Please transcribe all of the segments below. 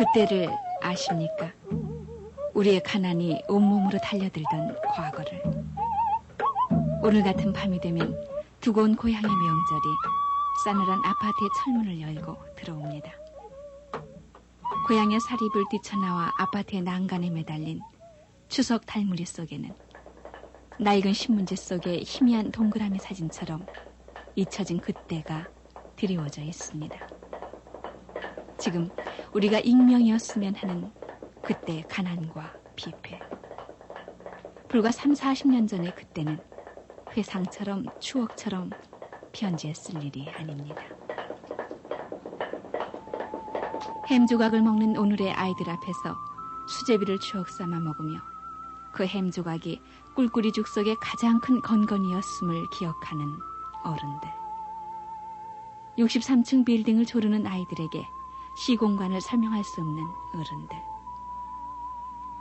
그때를 아십니까? 우리의 가난이 온몸으로 달려들던 과거를. 오늘 같은 밤이 되면 두고 온 고향의 명절이 싸늘한 아파트의 철문을 열고 들어옵니다. 고향의 사립을 뛰쳐나와 아파트의 난간에 매달린 추석 달무리 속에는 낡은 신문지 속에 희미한 동그라미 사진처럼 잊혀진 그때가 드리워져 있습니다. 지금 우리가 익명이었으면 하는 그때의 가난과 비패. 불과 30-40년 전의 그때는 회상처럼 추억처럼 편지에 쓸 일이 아닙니다. 햄 조각을 먹는 오늘의 아이들 앞에서 수제비를 추억 삼아 먹으며 그 햄 조각이 꿀꿀이죽 속의 가장 큰 건건이었음을 기억하는 어른들. 63층 빌딩을 조르는 아이들에게 시공간을 설명할 수 없는 어른들.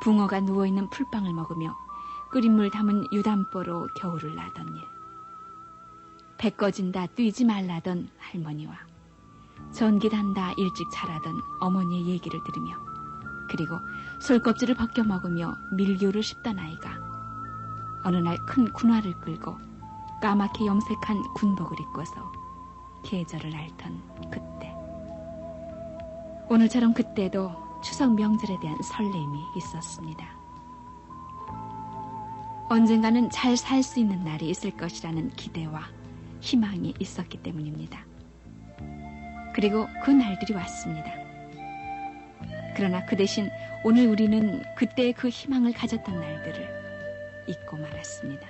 붕어가 누워있는 풀빵을 먹으며 끓인 물 담은 유담보로 겨울을 나던 일. 배 꺼진다 뛰지 말라던 할머니와 전기 단다 일찍 자라던 어머니의 얘기를 들으며, 그리고 솔껍질을 벗겨 먹으며 밀교를 씹던 아이가 어느 날 큰 군화를 끌고 까맣게 염색한 군복을 입고서 계절을 앓던 그때. 오늘처럼 그때도 추석 명절에 대한 설렘이 있었습니다. 언젠가는 잘 살 수 있는 날이 있을 것이라는 기대와 희망이 있었기 때문입니다. 그리고 그 날들이 왔습니다. 그러나 그 대신 오늘 우리는 그때의 그 희망을 가졌던 날들을 잊고 말았습니다.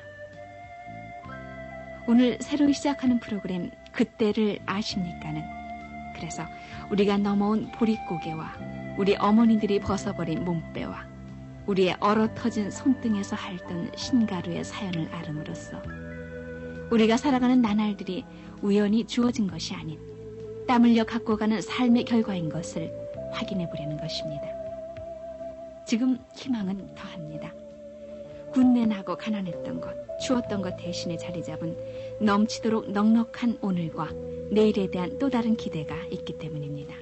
오늘 새로 시작하는 프로그램 그때를 아십니까는 그래서 우리가 넘어온 보릿고개와 우리 어머니들이 벗어버린 몸빼와 우리의 얼어터진 손등에서 핥던 신가루의 사연을 알음으로써 우리가 살아가는 나날들이 우연히 주어진 것이 아닌 땀 흘려 갖고 가는 삶의 결과인 것을 확인해 보려는 것입니다. 지금 희망은 더합니다. 군내나고 가난했던 것, 추웠던 것 대신에 자리 잡은 넘치도록 넉넉한 오늘과 내일에 대한 또 다른 기대가 있기 때문입니다.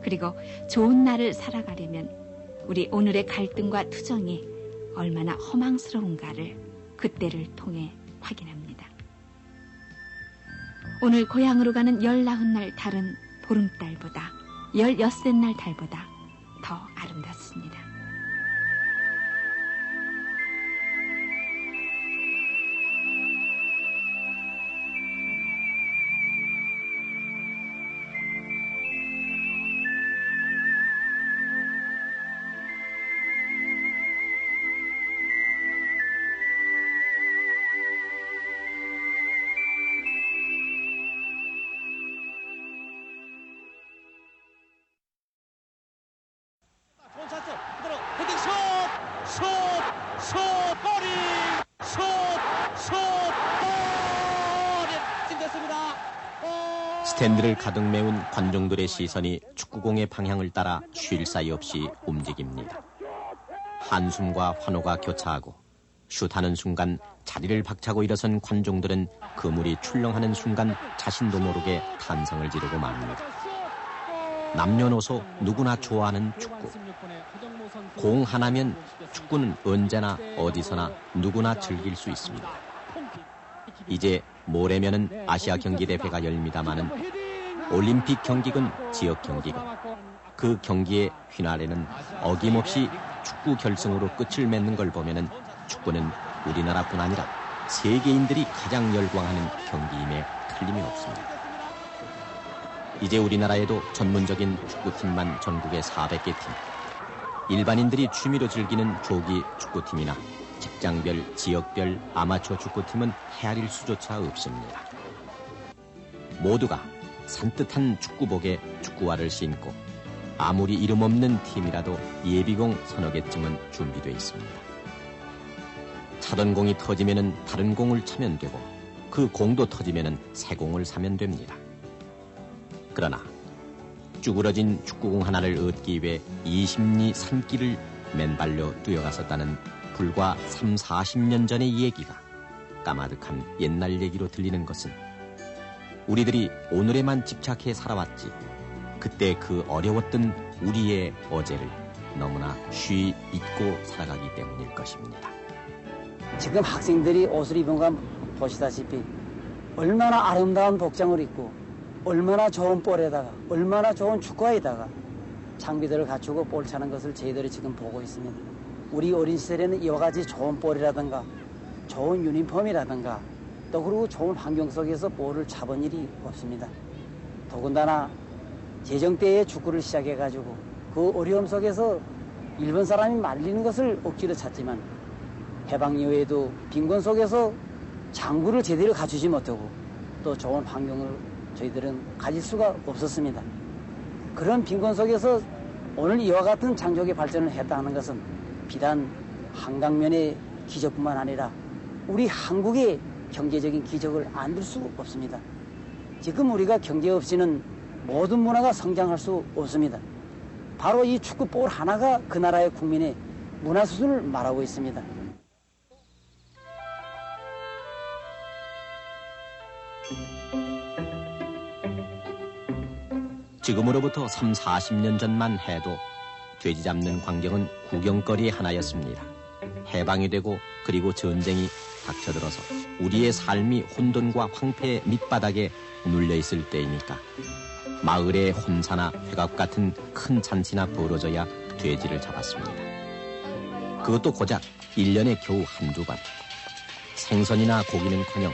그리고 좋은 날을 살아가려면 우리 오늘의 갈등과 투정이 얼마나 허망스러운가를 그때를 통해 확인합니다. 오늘 고향으로 가는 19날 달은 보름달보다 16날 달보다 더 아름답습니다. 스탠드를 가득 메운 관중들의 시선이 축구공의 방향을 따라 쉴 사이 없이 움직입니다. 한숨과 환호가 교차하고 슛하는 순간 자리를 박차고 일어선 관중들은 그물이 출렁하는 순간 자신도 모르게 탄성을 지르고 맙니다. 남녀노소 누구나 좋아하는 축구. 공 하나면 축구는 언제나 어디서나 누구나 즐길 수 있습니다. 이제 모레면은 아시아 경기대회가 열립니다마는 올림픽 경기건 지역 경기건 그 경기의 휘날에는 어김없이 축구 결승으로 끝을 맺는 걸 보면은 축구는 우리나라뿐 아니라 세계인들이 가장 열광하는 경기임에 틀림이 없습니다. 이제 우리나라에도 전문적인 축구팀만 전국에 400개 팀, 일반인들이 취미로 즐기는 조기 축구팀이나 직장별, 지역별 아마추어 축구팀은 헤아릴 수조차 없습니다. 모두가 산뜻한 축구복에 축구화를 신고 아무리 이름 없는 팀이라도 예비공 서너 개쯤은 준비되어 있습니다. 차던 공이 터지면은 다른 공을 차면 되고 그 공도 터지면은 새 공을 사면 됩니다. 그러나 쭈그러진 축구공 하나를 얻기 위해 20리 산길을 맨발로 뛰어갔었다는 불과 30-40년 전의 얘기가 까마득한 옛날 얘기로 들리는 것은 우리들이 오늘에만 집착해 살아왔지 그때 그 어려웠던 우리의 어제를 너무나 쉬이 잊고 살아가기 때문일 것입니다. 지금 학생들이 옷을 입은 건 보시다시피 얼마나 아름다운 복장을 입고 얼마나 좋은 볼에다가 얼마나 좋은 축구화에다가 장비들을 갖추고 볼 차는 것을 저희들이 지금 보고 있습니다. 우리 어린 시절에는 이와 같이 좋은 볼이라든가 좋은 유니폼이라든가 또 그리고 좋은 환경 속에서 볼을 차본 일이 없습니다. 더군다나 제정 때에 축구를 시작해가지고 그 어려움 속에서 일본 사람이 말리는 것을 억지로 찾지만 해방 이후에도 빈곤 속에서 장구를 제대로 갖추지 못하고 또 좋은 환경을 저희들은 가질 수가 없었습니다. 그런 빈곤 속에서 오늘 이와 같은 장족의 발전을 했다는 것은 비단 한강면의 기적뿐만 아니라 우리 한국의 경제적인 기적을 안 둘 수 없습니다. 지금 우리가 경제 없이는 모든 문화가 성장할 수 없습니다. 바로 이 축구볼 하나가 그 나라의 국민의 문화 수준을 말하고 있습니다. 지금으로부터 30-40년 전만 해도 돼지 잡는 광경은 구경거리의 하나였습니다. 해방이 되고 그리고 전쟁이 닥쳐들어서 우리의 삶이 혼돈과 황폐의 밑바닥에 눌려있을 때이니까 마을의 혼사나 회갑 같은 큰 잔치나 벌어져야 돼지를 잡았습니다. 그것도 고작 1년에 겨우 한두 번. 생선이나 고기는커녕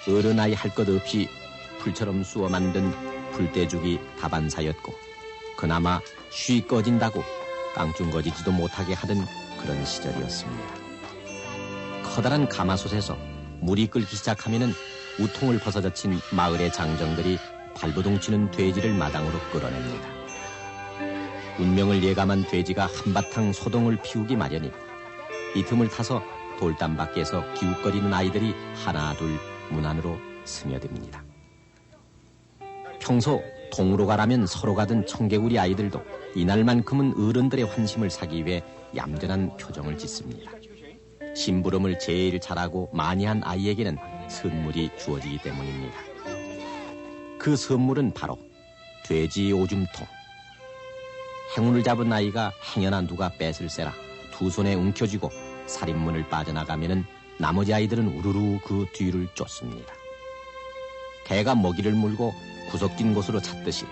어른아이 할 것 없이 풀처럼 쑤어 만든 불대죽이 다반사였고 그나마 쉬 꺼진다고 깡충거지지도 못하게 하던 그런 시절이었습니다. 커다란 가마솥에서 물이 끓기 시작하면은 우통을 벗어젖힌 마을의 장정들이 발버둥 치는 돼지를 마당으로 끌어냅니다. 운명을 예감한 돼지가 한바탕 소동을 피우기 마련이 이 틈을 타서 돌담 밖에서 기웃거리는 아이들이 하나 둘 문 안으로 스며듭니다. 평소 동으로 가라면 서로 가던 청개구리 아이들도 이날만큼은 어른들의 환심을 사기 위해 얌전한 표정을 짓습니다. 심부름을 제일 잘하고 많이 한 아이에게는 선물이 주어지기 때문입니다. 그 선물은 바로 돼지 오줌통. 행운을 잡은 아이가 행여나 누가 뺏을세라 두 손에 움켜쥐고 살인문을 빠져나가면은 나머지 아이들은 우르르 그 뒤를 쫓습니다. 개가 먹이를 물고 구석진 곳으로 찾듯이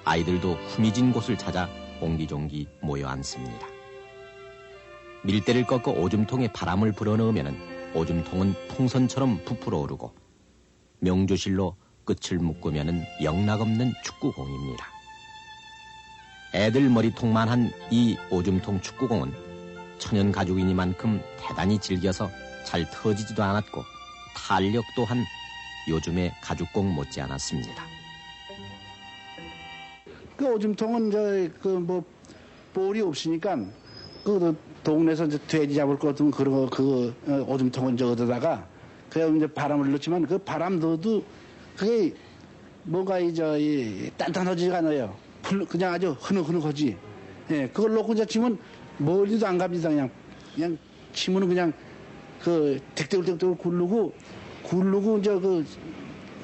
아이들도 후미진 곳을 찾아 옹기종기 모여 앉습니다. 밀대를 꺾어 오줌통에 바람을 불어넣으면 오줌통은 풍선처럼 부풀어 오르고 명주실로 끝을 묶으면 영락없는 축구공입니다. 애들 머리통만한 이 오줌통 축구공은 천연 가죽이니만큼 대단히 질겨서 잘 터지지도 않았고 탄력 또한 요즘의 가죽공 못지않았습니다. 그 오줌통은 볼이 없으니까 그 동네에서 이제 돼지 잡을 것 같으면 그런 그 오줌통은 저기다가 그냥 이제 바람을 넣지만 그 바람 넣어도 그게 뭔가 단단하지가 않아요. 그냥 아주 흐느흐느하지. 예, 그걸 놓고 이제 치면 멀리도 안 갑니다. 그냥 치면은 그냥 그 댁대굴 굴르고 이제 그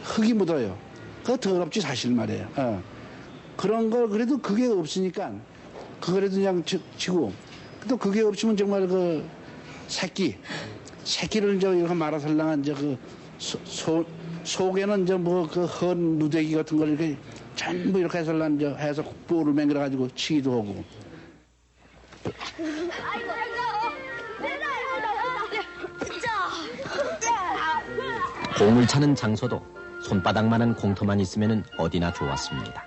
흙이 묻어요. 그거 더럽지 사실 말이에요. 그런 걸 그래도 그게 없으니까 그거라도 그냥 치고 또 그게 없으면 정말 그 새끼를 이제 이렇게 말아설랑한 이제 그 속에는 이제 뭐 그 헌 누대기 같은 걸 이렇게 전부 이렇게 해서 볼을 맹글어 가지고 치기도 하고. 공을 차는 장소도 손바닥만한 공터만 있으면 어디나 좋았습니다.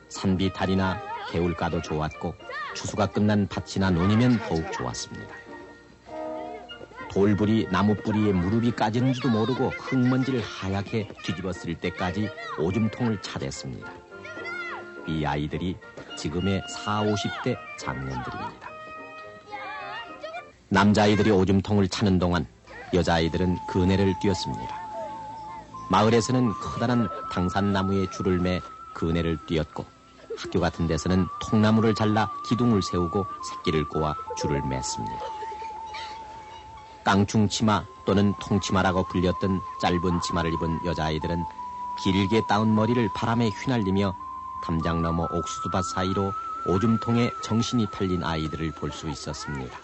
산비탈이나 개울가도 좋았고 추수가 끝난 밭이나 논이면 더욱 좋았습니다. 돌불이 나무뿌리에 무릎이 까지는지도 모르고 흙먼지를 하얗게 뒤집었을 때까지 오줌통을 차댔습니다. 이 아이들이 지금의 40-50대 장년들입니다. 남자아이들이 오줌통을 차는 동안 여자아이들은 그네를 띄었습니다. 마을에서는 커다란 당산나무에 줄을 매 그네를 띄었고 학교 같은 데서는 통나무를 잘라 기둥을 세우고 새끼를 꼬아 줄을 맸습니다. 깡충치마 또는 통치마라고 불렸던 짧은 치마를 입은 여자아이들은 길게 따은 머리를 바람에 휘날리며 담장 너머 옥수수밭 사이로 오줌통에 정신이 팔린 아이들을 볼 수 있었습니다.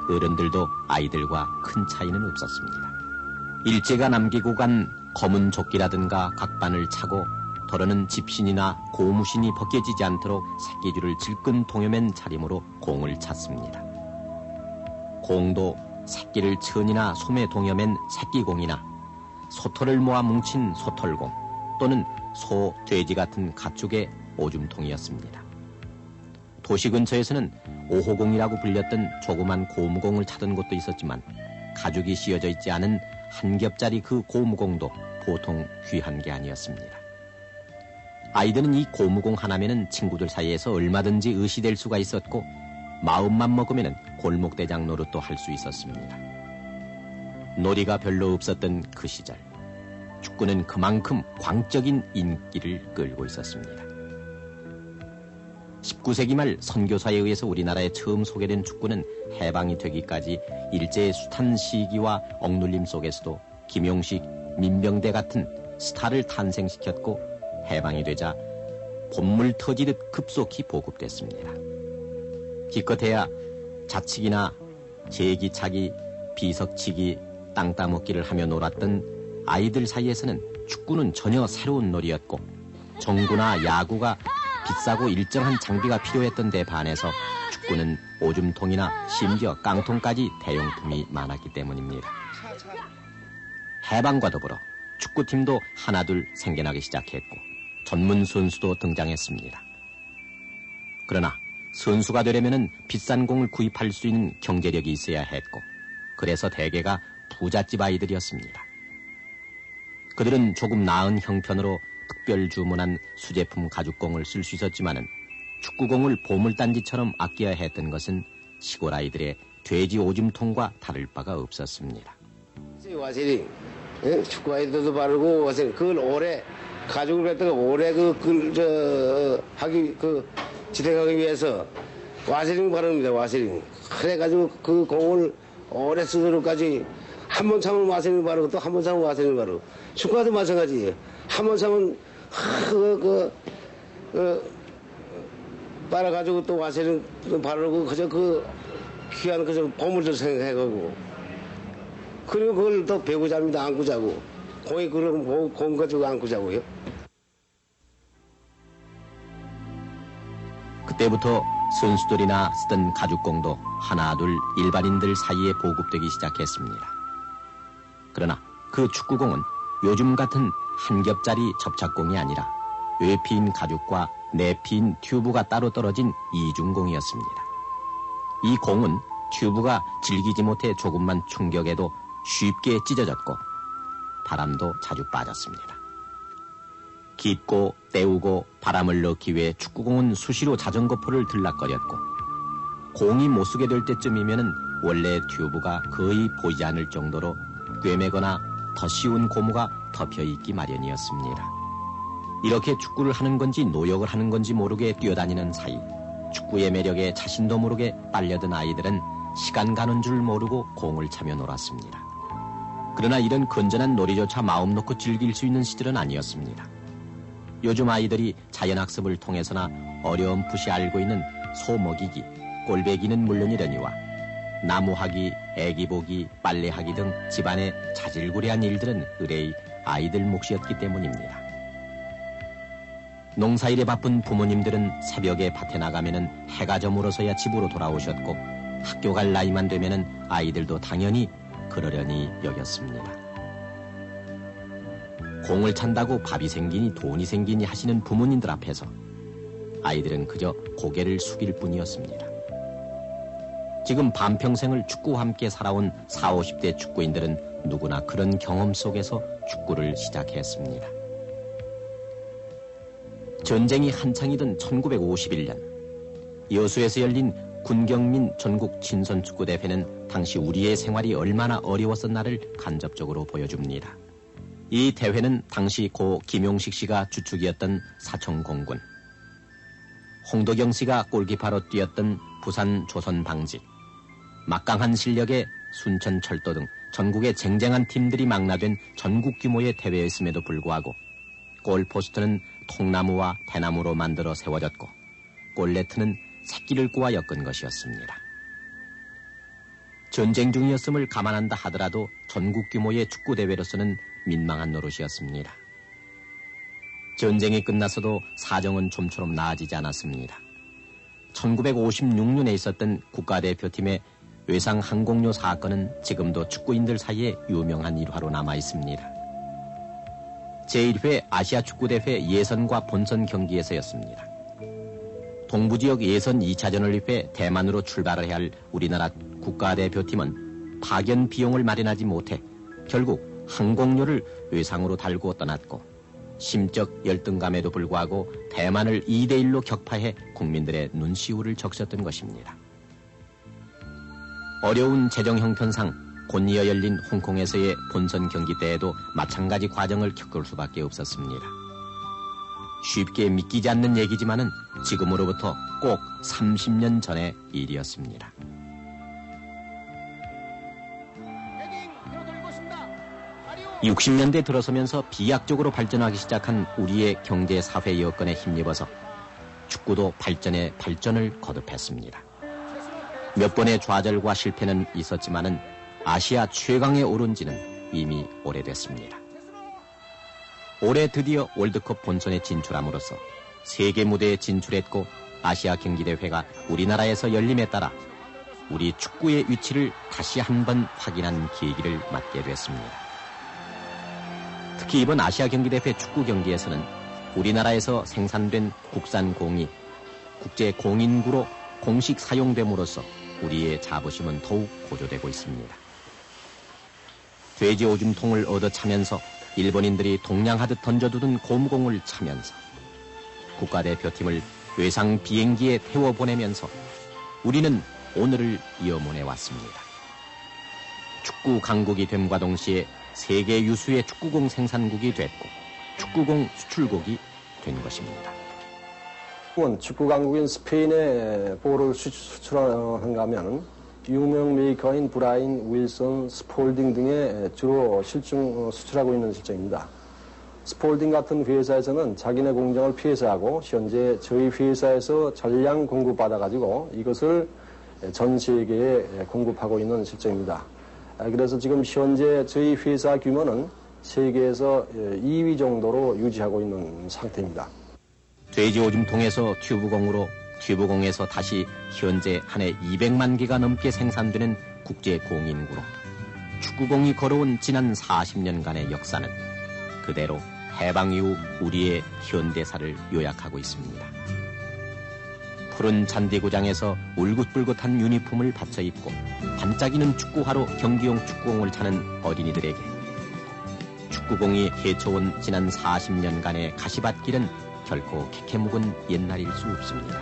어른들도 아이들과 큰 차이는 없었습니다. 일제가 남기고 간 검은 조끼라든가 각반을 차고 더러는 집신이나 고무신이 벗겨지지 않도록 새끼줄을 질끈 동여맨 차림으로 공을 찼습니다. 공도 새끼를 천이나 솜에 동여맨 새끼공이나 소털을 모아 뭉친 소털공 또는 소, 돼지 같은 가축의 오줌통이었습니다. 도시 근처에서는 오호공이라고 불렸던 조그만 고무공을 차던 곳도 있었지만 가죽이 씌어져 있지 않은 한 겹짜리 그 고무공도 보통 귀한 게 아니었습니다. 아이들은 이 고무공 하나면은 친구들 사이에서 얼마든지 의시될 수가 있었고 마음만 먹으면은 골목대장 노릇도 할 수 있었습니다. 놀이가 별로 없었던 그 시절 축구는 그만큼 광적인 인기를 끌고 있었습니다. 19세기 말 선교사에 의해서 우리나라에 처음 소개된 축구는 해방이 되기까지 일제의 숱한 시기와 억눌림 속에서도 김용식, 민병대 같은 스타를 탄생시켰고 해방이 되자 봇물 터지듯 급속히 보급됐습니다. 기껏해야 자치기나 제기차기, 비석치기, 땅 따먹기를 하며 놀았던 아이들 사이에서는 축구는 전혀 새로운 놀이였고 정구나 야구가 비싸고 일정한 장비가 필요했던 데 반해서 축구는 오줌통이나 심지어 깡통까지 대용품이 많았기 때문입니다. 해방과 더불어 축구팀도 하나둘 생겨나기 시작했고 전문 선수도 등장했습니다. 그러나 선수가 되려면 비싼 공을 구입할 수 있는 경제력이 있어야 했고 그래서 대개가 부잣집 아이들이었습니다. 그들은 조금 나은 형편으로 특별 주문한 수제품 가죽공을 쓸 수 있었지만은 축구공을 보물단지처럼 아껴야 했던 것은 시골 아이들의 돼지 오줌통과 다를 바가 없었습니다. 와세링, 축구 아이들도 바르고 와세링 그걸 오래 가죽을 갖다가 오래 지탱하기 위해서 와세링 바릅니다. 와세링. 그래가지고 그 공을 오래 쓰도록까지 한 번 참으면 와세링 바르고 또 한 번 참으면 와세링 바르고 축구도 마찬가지예요. 한 번 참으면 빨아가지고 또 와세링 바르고 그저 그 귀한 그저 보물들 생각해가고 그리고 그걸 또 배고 잡니다. 안고 자고 공이 그러면 공 가지고 안고 자고요. 그때부터 선수들이나 쓰던 가죽공도 하나둘 일반인들 사이에 보급되기 시작했습니다. 그러나 그 축구공은 요즘 같은 한 겹짜리 접착공이 아니라 외피인 가죽과 내피인 튜브가 따로 떨어진 이중공이었습니다. 이 공은 튜브가 질기지 못해 조금만 충격에도 쉽게 찢어졌고 바람도 자주 빠졌습니다. 깊고 때우고 바람을 넣기 위해 축구공은 수시로 자전거포를 들락거렸고 공이 못 쓰게 될 때쯤이면은 원래 튜브가 거의 보이지 않을 정도로 꿰매거나 더 쉬운 고무가 덮여 있기 마련이었습니다. 이렇게 축구를 하는 건지 노역을 하는 건지 모르게 뛰어다니는 사이 축구의 매력에 자신도 모르게 빨려든 아이들은 시간 가는 줄 모르고 공을 차며 놀았습니다. 그러나 이런 건전한 놀이조차 마음 놓고 즐길 수 있는 시절은 아니었습니다. 요즘 아이들이 자연학습을 통해서나 어려움풋이 알고 있는 소먹이기, 꼴배기는 물론이려니와 나무하기, 애기보기, 빨래하기 등 집안의 자질구레한 일들은 의뢰의 아이들 몫이었기 때문입니다. 농사일에 바쁜 부모님들은 새벽에 밭에 나가면은 해가 저물어서야 집으로 돌아오셨고 학교 갈 나이만 되면은 아이들도 당연히 그러려니 여겼습니다. 공을 찬다고 밥이 생기니 돈이 생기니 하시는 부모님들 앞에서 아이들은 그저 고개를 숙일 뿐이었습니다. 지금 반평생을 축구와 함께 살아온 40, 50대 축구인들은 누구나 그런 경험 속에서 축구를 시작했습니다. 전쟁이 한창이던 1951년 여수에서 열린 군경민 전국 친선축구대회는 당시 우리의 생활이 얼마나 어려웠었나를 간접적으로 보여줍니다. 이 대회는 당시 고 김용식 씨가 주축이었던 사청공군, 홍도경 씨가 골키퍼로 뛰었던 부산 조선방직, 막강한 실력의 순천철도 등 전국의 쟁쟁한 팀들이 망라된 전국 규모의 대회였음에도 불구하고 골포스트는 통나무와 대나무로 만들어 세워졌고 골네트는 새끼를 꼬아 엮은 것이었습니다. 전쟁 중이었음을 감안한다 하더라도 전국 규모의 축구대회로서는 민망한 노릇이었습니다. 전쟁이 끝나서도 사정은 좀처럼 나아지지 않았습니다. 1956년에 있었던 국가대표팀의 외상 항공료 사건은 지금도 축구인들 사이에 유명한 일화로 남아 있습니다. 제1회 아시아 축구대회 예선과 본선 경기에서였습니다. 동부지역 예선 2차전을 위해 대만으로 출발을 해야 할 우리나라 국가대표팀은 파견 비용을 마련하지 못해 결국 항공료를 외상으로 달고 떠났고 심적 열등감에도 불구하고 대만을 2대1로 격파해 국민들의 눈시울을 적셨던 것입니다. 어려운 재정 형편상 곧이어 열린 홍콩에서의 본선 경기 때에도 마찬가지 과정을 겪을 수밖에 없었습니다. 쉽게 믿기지 않는 얘기지만은 지금으로부터 꼭 30년 전의 일이었습니다. 60년대 들어서면서 비약적으로 발전하기 시작한 우리의 경제 사회 여건에 힘입어서 축구도 발전에 발전을 거듭했습니다. 몇 번의 좌절과 실패는 있었지만은 아시아 최강에 오른 지는 이미 오래됐습니다. 올해 드디어 월드컵 본선에 진출함으로써 세계 무대에 진출했고 아시아 경기대회가 우리나라에서 열림에 따라 우리 축구의 위치를 다시 한번 확인한 계기를 맞게 됐습니다. 특히 이번 아시아 경기대회 축구 경기에서는 우리나라에서 생산된 국산 공이 국제 공인구로 공식 사용됨으로써 우리의 자부심은 더욱 고조되고 있습니다. 돼지 오줌통을 얻어 차면서 일본인들이 동냥하듯 던져두던 곰공을 차면서 국가대표팀을 외상 비행기에 태워보내면서 우리는 오늘을 이어문해 왔습니다. 축구 강국이 됨과 동시에 세계 유수의 축구공 생산국이 됐고 축구공 수출국이 된 것입니다. 축구 강국인 스페인에 볼을 수출한가 하면 유명 메이커인 브라인, 윌슨, 스폴딩 등의 주로 수출하고 있는 실정입니다. 스폴딩 같은 회사에서는 자기네 공장을 폐쇄하고 현재 저희 회사에서 전량 공급받아가지고 이것을 전 세계에 공급하고 있는 실정입니다. 그래서 지금 현재 저희 회사 규모는 세계에서 2위 정도로 유지하고 있는 상태입니다. 돼지 오줌통에서 튜브공으로, 튜브공에서 다시 현재 한 해 200만 개가 넘게 생산되는 국제 공인구로 축구공이 걸어온 지난 40년간의 역사는 그대로 해방 이후 우리의 현대사를 요약하고 있습니다. 푸른 잔디구장에서 울긋불긋한 유니폼을 받쳐 입고 반짝이는 축구화로 경기용 축구공을 차는 어린이들에게 축구공이 헤쳐온 지난 40년간의 가시밭길은 결코 캐캐묵은 옛날일 수 없습니다.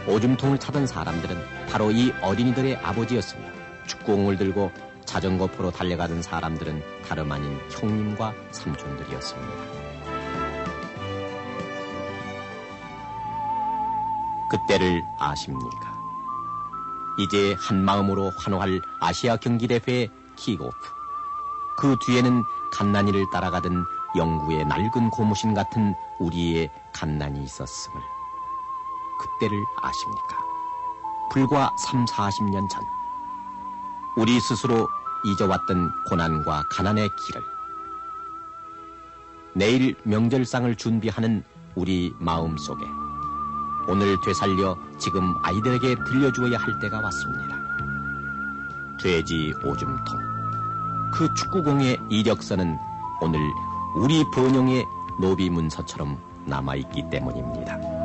오줌통을 차던 사람들은 바로 이 어린이들의 아버지였으며 축구공을 들고 자전거포로 달려가던 사람들은 다름 아닌 형님과 삼촌들이었습니다. 그때를 아십니까? 이제 한마음으로 환호할 아시아 경기대회의 킥오프. 그 뒤에는 갓난이를 따라가던 영구의 낡은 고무신 같은 우리의 갓난이 있었음을 그때를 아십니까? 불과 30-40년 전 우리 스스로 잊어왔던 고난과 가난의 길을 내일 명절상을 준비하는 우리 마음속에 오늘 되살려 지금 아이들에게 들려주어야 할 때가 왔습니다. 돼지 오줌통 그 축구공의 이력서는 오늘 우리 번영의 노비문서처럼 남아있기 때문입니다.